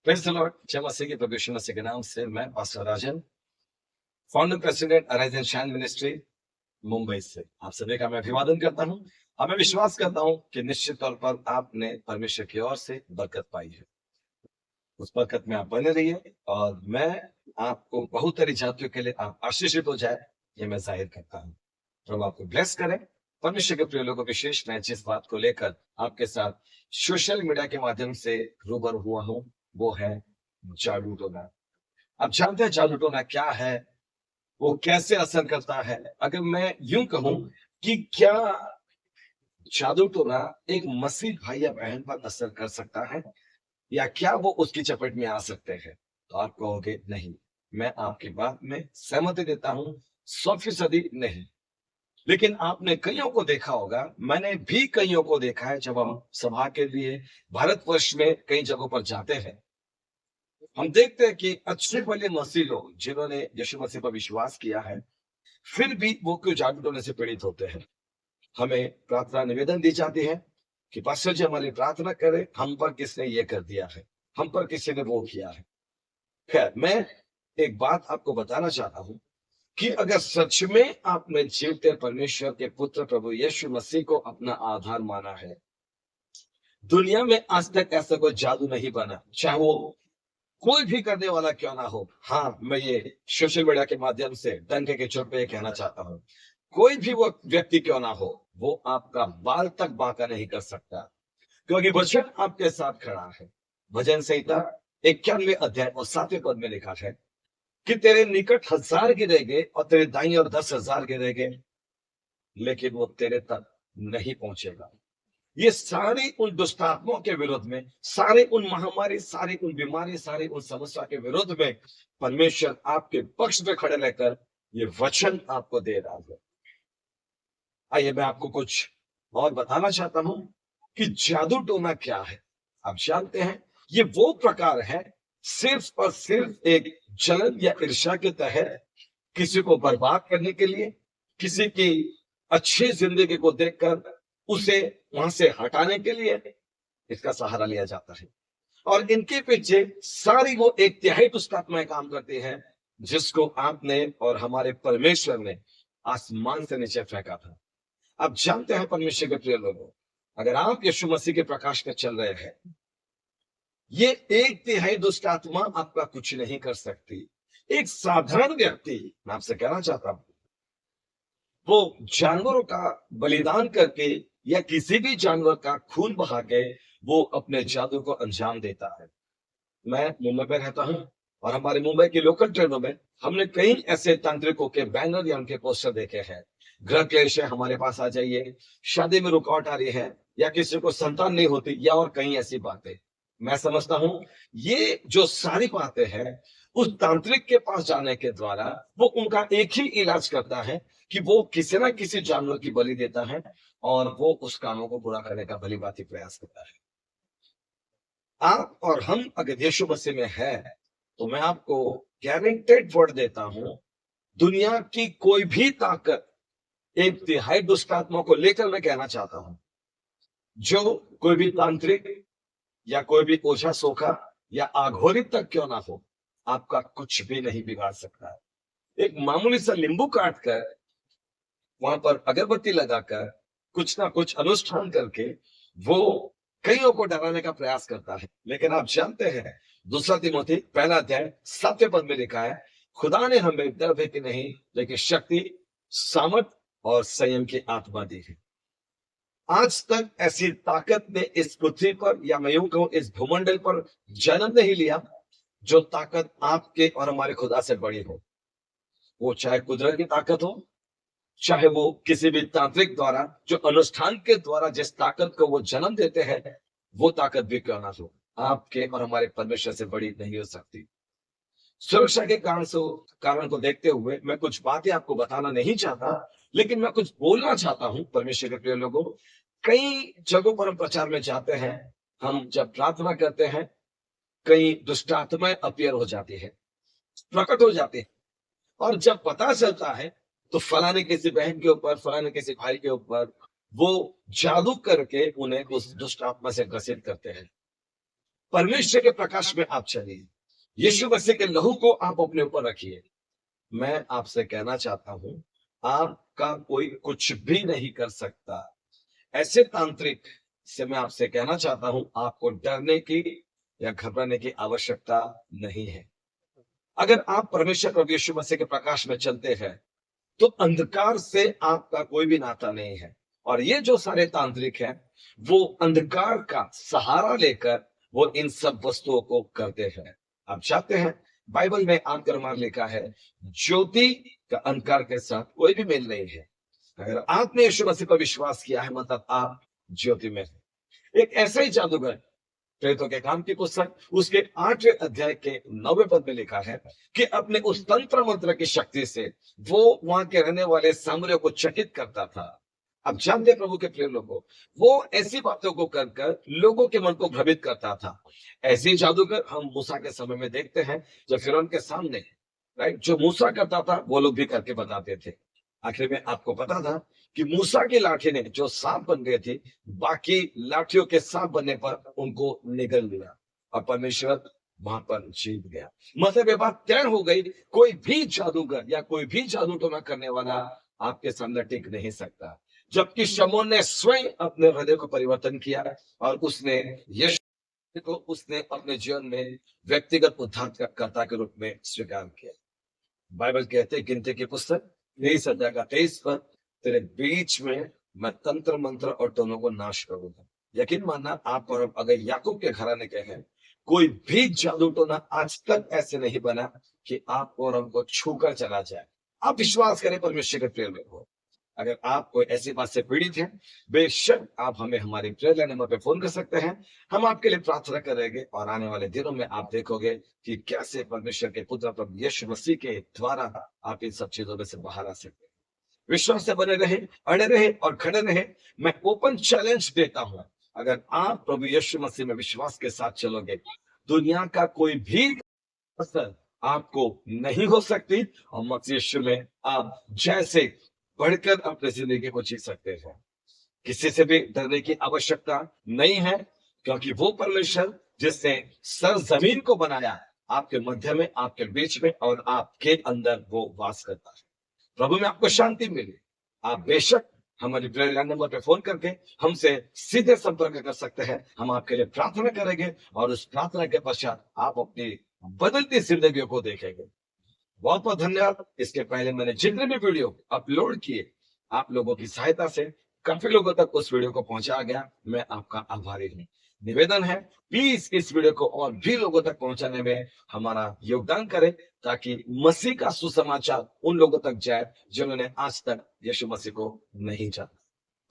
Praise the Lord. जय मसीह के प्रभु यीशु मसीह के नाम से मैं pastor Rajan, founder president arise and shine ministry Mumbai से आप सभी का मैं अभिवादन करता हूं और मैं विश्वास करता हूं कि निश्चित तौर पर आपने परमेश्वर की ओर से बरकत पाई है। उस बरकत में आप बने रहिए और मैं आपको बहुत सारी जातियों के लिए आप आशीषित हो जाए, ये मैं जाहिर करता हूं। प्रभु आपको ब्लेस करें। परमेश्वर के प्रिय लोगों, विशेष मैं जिस बात को लेकर आपके साथ सोशल मीडिया के माध्यम से रूबरू हुआ हूं, वो है जादू टोना। आप जानते हैं जादू टोना क्या है, वो कैसे असर करता है? अगर मैं यूं कहूं कि क्या जादू टोना एक मसीह भाई या बहन पर असर कर सकता है या क्या वो उसकी चपेट में आ सकते हैं, तो आप कहोगे नहीं। मैं आपकी बात में सहमति देता हूं, 100% नहीं। लेकिन आपने कईयों को देखा होगा, मैंने भी कईयों को देखा है, जब हम सभा के लिए भारतवर्ष में कई जगहों पर जाते हैं, हम देखते हैं कि अच्छे भले मसीह लोग जिन्होंने यीशु मसीह पर विश्वास किया है, फिर भी वो क्यों जादू टोने से पीड़ित होते हैं। हमें प्रार्थना निवेदन दी जाती है कि पास्टर जी हमारी प्रार्थना करें, हम पर किसने ये कर दिया है, हम पर किसी ने वो किया है। खैर, मैं एक बात आपको बताना चाहता हूं कि अगर सच में आपने जीवते परमेश्वर के पुत्र प्रभु यीशु मसीह को अपना आधार माना है, दुनिया में आज तक ऐसा कोई जादू नहीं बना, चाहे वो कोई भी करने वाला क्यों ना हो। हाँ, मैं ये सोशल मीडिया के माध्यम से डंके के चोट पे ये कहना चाहता हूँ, कोई भी वो व्यक्ति क्यों ना हो, वो आपका बाल तक बांका नहीं कर सकता, क्योंकि वचन आपके साथ खड़ा है। भजन संहिता 91 अध्याय और 7वें पद में लिखा है कि तेरे निकट 1000 गिरेंगे और तेरे दाईं ओर 10,000 गिरेंगे, लेकिन वो तेरे तक नहीं पहुंचेगा। ये सारी उन दुष्टात्माओं के विरोध में, सारे उन महामारी, सारी उन बीमारी, सारी उन समस्या के विरोध में परमेश्वर आपके पक्ष में खड़े रहकर ये वचन आपको दे रहा है। आइए मैं आपको कुछ और बताना चाहता हूं कि जादू टोना क्या है। आप जानते हैं, ये वो प्रकार है सिर्फ और सिर्फ एक जलन या ईर्ष्या के तहत किसी को बर्बाद करने के लिए, किसी की अच्छी जिंदगी को देखकर उसे वहां से हटाने के लिए इसका सहारा लिया जाता है। और इनके पीछे सारी वो एक तिहाई दुष्टात्माएं काम करती हैं, जिसको आपने और हमारे परमेश्वर ने आसमान से नीचे फेंका था। आप जानते हैं परमेश्वर के प्रिय लोगों, अगर आप यीशु मसीह के प्रकाश में चल रहे हैं, ये एक तिहाई दुष्ट आत्मा आपका कुछ नहीं कर सकती। एक साधारण व्यक्ति, मैं आपसे कहना चाहता हूं, वो जानवरों का बलिदान करके या किसी भी जानवर का खून बहा के वो अपने जादू को अंजाम देता है। मैं मुंबई में रहता हूं और हमारे मुंबई की लोकल ट्रेनों में हमने कई ऐसे तांत्रिकों के बैनर या उनके पोस्टर देखे हैं। गृह क्लेश है, हमारे पास आ जाइए, शादी में रुकावट आ रही है, या किसी को संतान नहीं होती, या और कई ऐसी बातें। मैं समझता हूं ये जो सारी बातें हैं, उस तांत्रिक के पास जाने के द्वारा वो उनका एक ही इलाज करता है कि वो किसी ना किसी जानवर की बलि देता है और वो उस कामों को पूरा करने का भली भांति प्रयास करता है। आप और हम अगर यीशु मसीह में है, तो मैं आपको गारंटेड वर्ड देता हूं, दुनिया की कोई भी ताकत, एक तिहाई दुष्ट आत्मा को लेकर मैं कहना चाहता हूं, जो कोई भी तांत्रिक या कोई भी ओझा सोखा या आघोरी तक क्यों ना हो, आपका कुछ भी नहीं बिगाड़ सकता है। एक मामूली सा नींबू काट कर, वहां पर अगरबत्ती लगाकर, कुछ ना कुछ अनुष्ठान करके वो कईयों को डराने का प्रयास करता है। लेकिन आप जानते हैं, दूसरा तिमोथी पहला अध्याय 7वें पद में लिखा है, खुदा ने हमें डर की नहीं, लेकिन शक्ति, सामर्थ और संयम की आत्मा दी है। आज तक ऐसी ताकत ने इस पृथ्वी पर, या मैं यूं कहूं इस भूमंडल पर जन्म नहीं लिया, जो ताकत आपके और हमारे खुदा से बड़ी हो। वो चाहे कुदरत की ताकत हो, चाहे वो किसी भी तांत्रिक द्वारा, जो अनुष्ठान के द्वारा जिस ताकत को वो जन्म देते हैं, वो ताकत भी क्यों ना हो, आपके और हमारे परमेश्वर से बड़ी नहीं हो सकती। सुरक्षा के कारण को देखते हुए मैं कुछ बातें आपको बताना नहीं चाहता, लेकिन मैं कुछ बोलना चाहता हूं परमेश्वर के प्रिय लोगों। कई जगहों पर हम प्रचार में जाते हैं, हम जब प्रार्थना करते हैं, कई दुष्ट आत्माएं अपीयर हो जाती है, प्रकट हो जाती है, और जब पता चलता है तो फलाने किसी बहन के ऊपर, फलाने किसी भाई के ऊपर वो जादू करके उन्हें उस दुष्ट आत्मा से ग्रसित करते हैं। परमेश्वर के प्रकाश में आप चलिए। यीशु मसीह के लहू को आप अपने ऊपर रखिए। मैं आपसे कहना चाहता हूं, आपका कोई कुछ भी नहीं कर सकता। ऐसे तांत्रिक से मैं आपसे कहना चाहता हूं, आपको डरने की या घबराने की आवश्यकता नहीं है। अगर आप परमेश्वर प्रभु यीशु मसीह के प्रकाश में चलते हैं, तो अंधकार से आपका कोई भी नाता नहीं है। और ये जो सारे तांत्रिक हैं, वो अंधकार का सहारा लेकर वो इन सब वस्तुओं को करते हैं। आप जानते हैं, बाइबल में आमतौर लिखा है, ज्योति का अंधकार के साथ कोई भी मेल नहीं है। अगर आपने यीशु मसीह पर विश्वास किया है, मतलब आप ज्योति में हैं। एक ऐसा ही जादूगर, प्रेरितों के काम की पुस्तक उसके 8वें अध्याय के 9वें पद में लिखा है कि अपने उस तंत्र मंत्र की शक्ति से वो वहां के रहने वाले सामरियों को चकित करता था। अब जानते प्रभु के प्रिय लोगों, वो ऐसी बातों को कर कर लोगों के मन को भ्रमित करता था। ऐसे जादूगर हम मूसा के समय में देखते हैं, जब फिरौन के सामने, राइट, जो मूसा करता था वो लोग भी करके बताते थे। आखिर में आपको पता था कि मूसा की लाठी ने जो सांप बन गए थी, बाकी लाठियों के सांप बनने पर उनको निगल लिया और परमेश्वर वहां पर जीत गया। मतलब ये बात तय हो गई, कोई भी जादूगर या कोई भी जादू टोना करने वाला आपके सामने टिक नहीं सकता। जबकि शमूएल ने स्वयं अपने हृदय को परिवर्तन किया और उसने यीशु को उसने अपने जीवन में व्यक्तिगत उद्धारकर्ता के रूप में स्वीकार किया। बाइबल कहते हैं, गिनती की पुस्तक 23 अध्याय का 23 पर, तेरे बीच में मैं तंत्र मंत्र और टोनों को नाश करूंगा। यकीन मानना, आप और अगर याकूब के घराने के हैं, कोई भी जादू टोना आज तक ऐसे नहीं बना कि आपको और हमको छूकर चला जाए। आप विश्वास करें परमेश्वर के प्रिय लोगों, अगर आप कोई ऐसी बात से पीड़ित हैं, बेशक आप हमें हमारी प्रेयर नंबर पे फोन कर सकते हैं। हम आपके लिए प्रार्थना करेंगे और आने वाले दिनों में आप देखोगे कि कैसे परमेश्वर के पुत्र प्रभु यीशु मसीह के द्वारा आप इन सब चीजों में से बाहर आ सकते हैं। विश्वास से बने रहे, अड़े रहे और खड़े रहे। मैं ओपन चैलेंज देता हूं, अगर आप प्रभु यीशु मसीह में विश्वास के साथ चलोगे, दुनिया का कोई भी असर आपको नहीं हो सकती और मसीह यीशु में आप जैसे बढ़कर अपनी जिंदगी को जी सकते हैं। किसी से भी डरने की आवश्यकता नहीं है, क्योंकि वो परमेश्वर जिसने सर जमीन को बनाया, आपके मध्य में, आपके बीच में और आपके अंदर वो वास करता है। प्रभु में आपको शांति मिले। आप बेशक हमारी प्रेयर लाइन नंबर पे फोन करके हमसे सीधे संपर्क कर सकते हैं। हम आपके लिए प्रार्थना करेंगे और उस प्रार्थना के पश्चात आप अपनी बदलती जिंदगी को देखेंगे। बहुत बहुत धन्यवाद। इसके पहले मैंने जितने भी वीडियो अपलोड किए, आप लोगों की सहायता से काफी लोगों तक उस वीडियो को पहुंचा गया। मैं आपका आभारी हूँ। निवेदन है, प्लीज इस वीडियो को और भी लोगों तक पहुंचाने में हमारा योगदान करें, ताकि मसीह का सुसमाचार उन लोगों तक जाए जिन्होंने आज तक यीशु मसीह को नहीं जाना।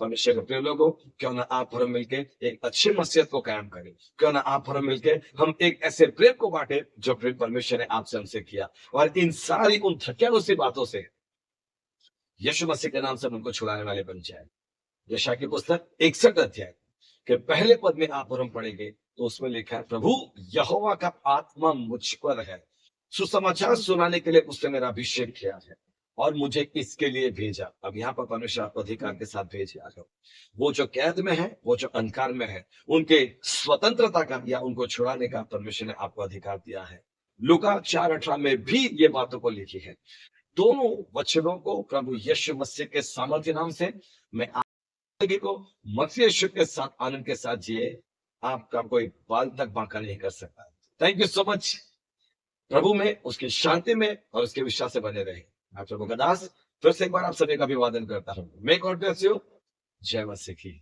परमेश्वर के प्रिय लोगों, क्यों ना आप और हम मिलके एक अच्छी मसीहत को कायम करें। क्यों ना आप और हम मिलके हम एक ऐसे प्रेम को बांटे जो प्रेम परमेश्वर ने आपसे हमसे किया, और इन सारी उन थकेलों सी बातों से यीशु मसीह के नाम से उनको छुड़ाने वाले बन जाए। यशायाह की पुस्तक 61 अध्याय के पहले पद में आप और हम पढ़ेंगे, तो उसमें लिखा है, प्रभु यहोवा का आत्मा मुझ पर है, सुसमाचार सुनाने के लिए उसने मेरा अभिषेक किया है और मुझे इसके लिए भेजा। अब यहाँ पर परमेश्वर आपको अधिकार के साथ भेजा है। वो जो कैद में है, वो जो अंधकार में है, उनके स्वतंत्रता का या उनको छुड़ाने का परमेश्वर ने आपको अधिकार दिया है। लूका 4:18 में भी ये बातों को लिखी है। दोनों वचनों को प्रभु यीशु मसीह के सामर्थ्य नाम से मैं आप सभी को मसीह यीशु के साथ आनंद के साथ जिए, आपका कोई बाल तक बांका नहीं कर सकता। Thank you so much. प्रभु में, उसकी शांति में और उसके विश्वास से बने रहे। मैं प्रभु का दास फिर से एक बार आप सभी का अभिवादन करता हूँ। मैं गॉड ब्लेस यू। जय मसीह की।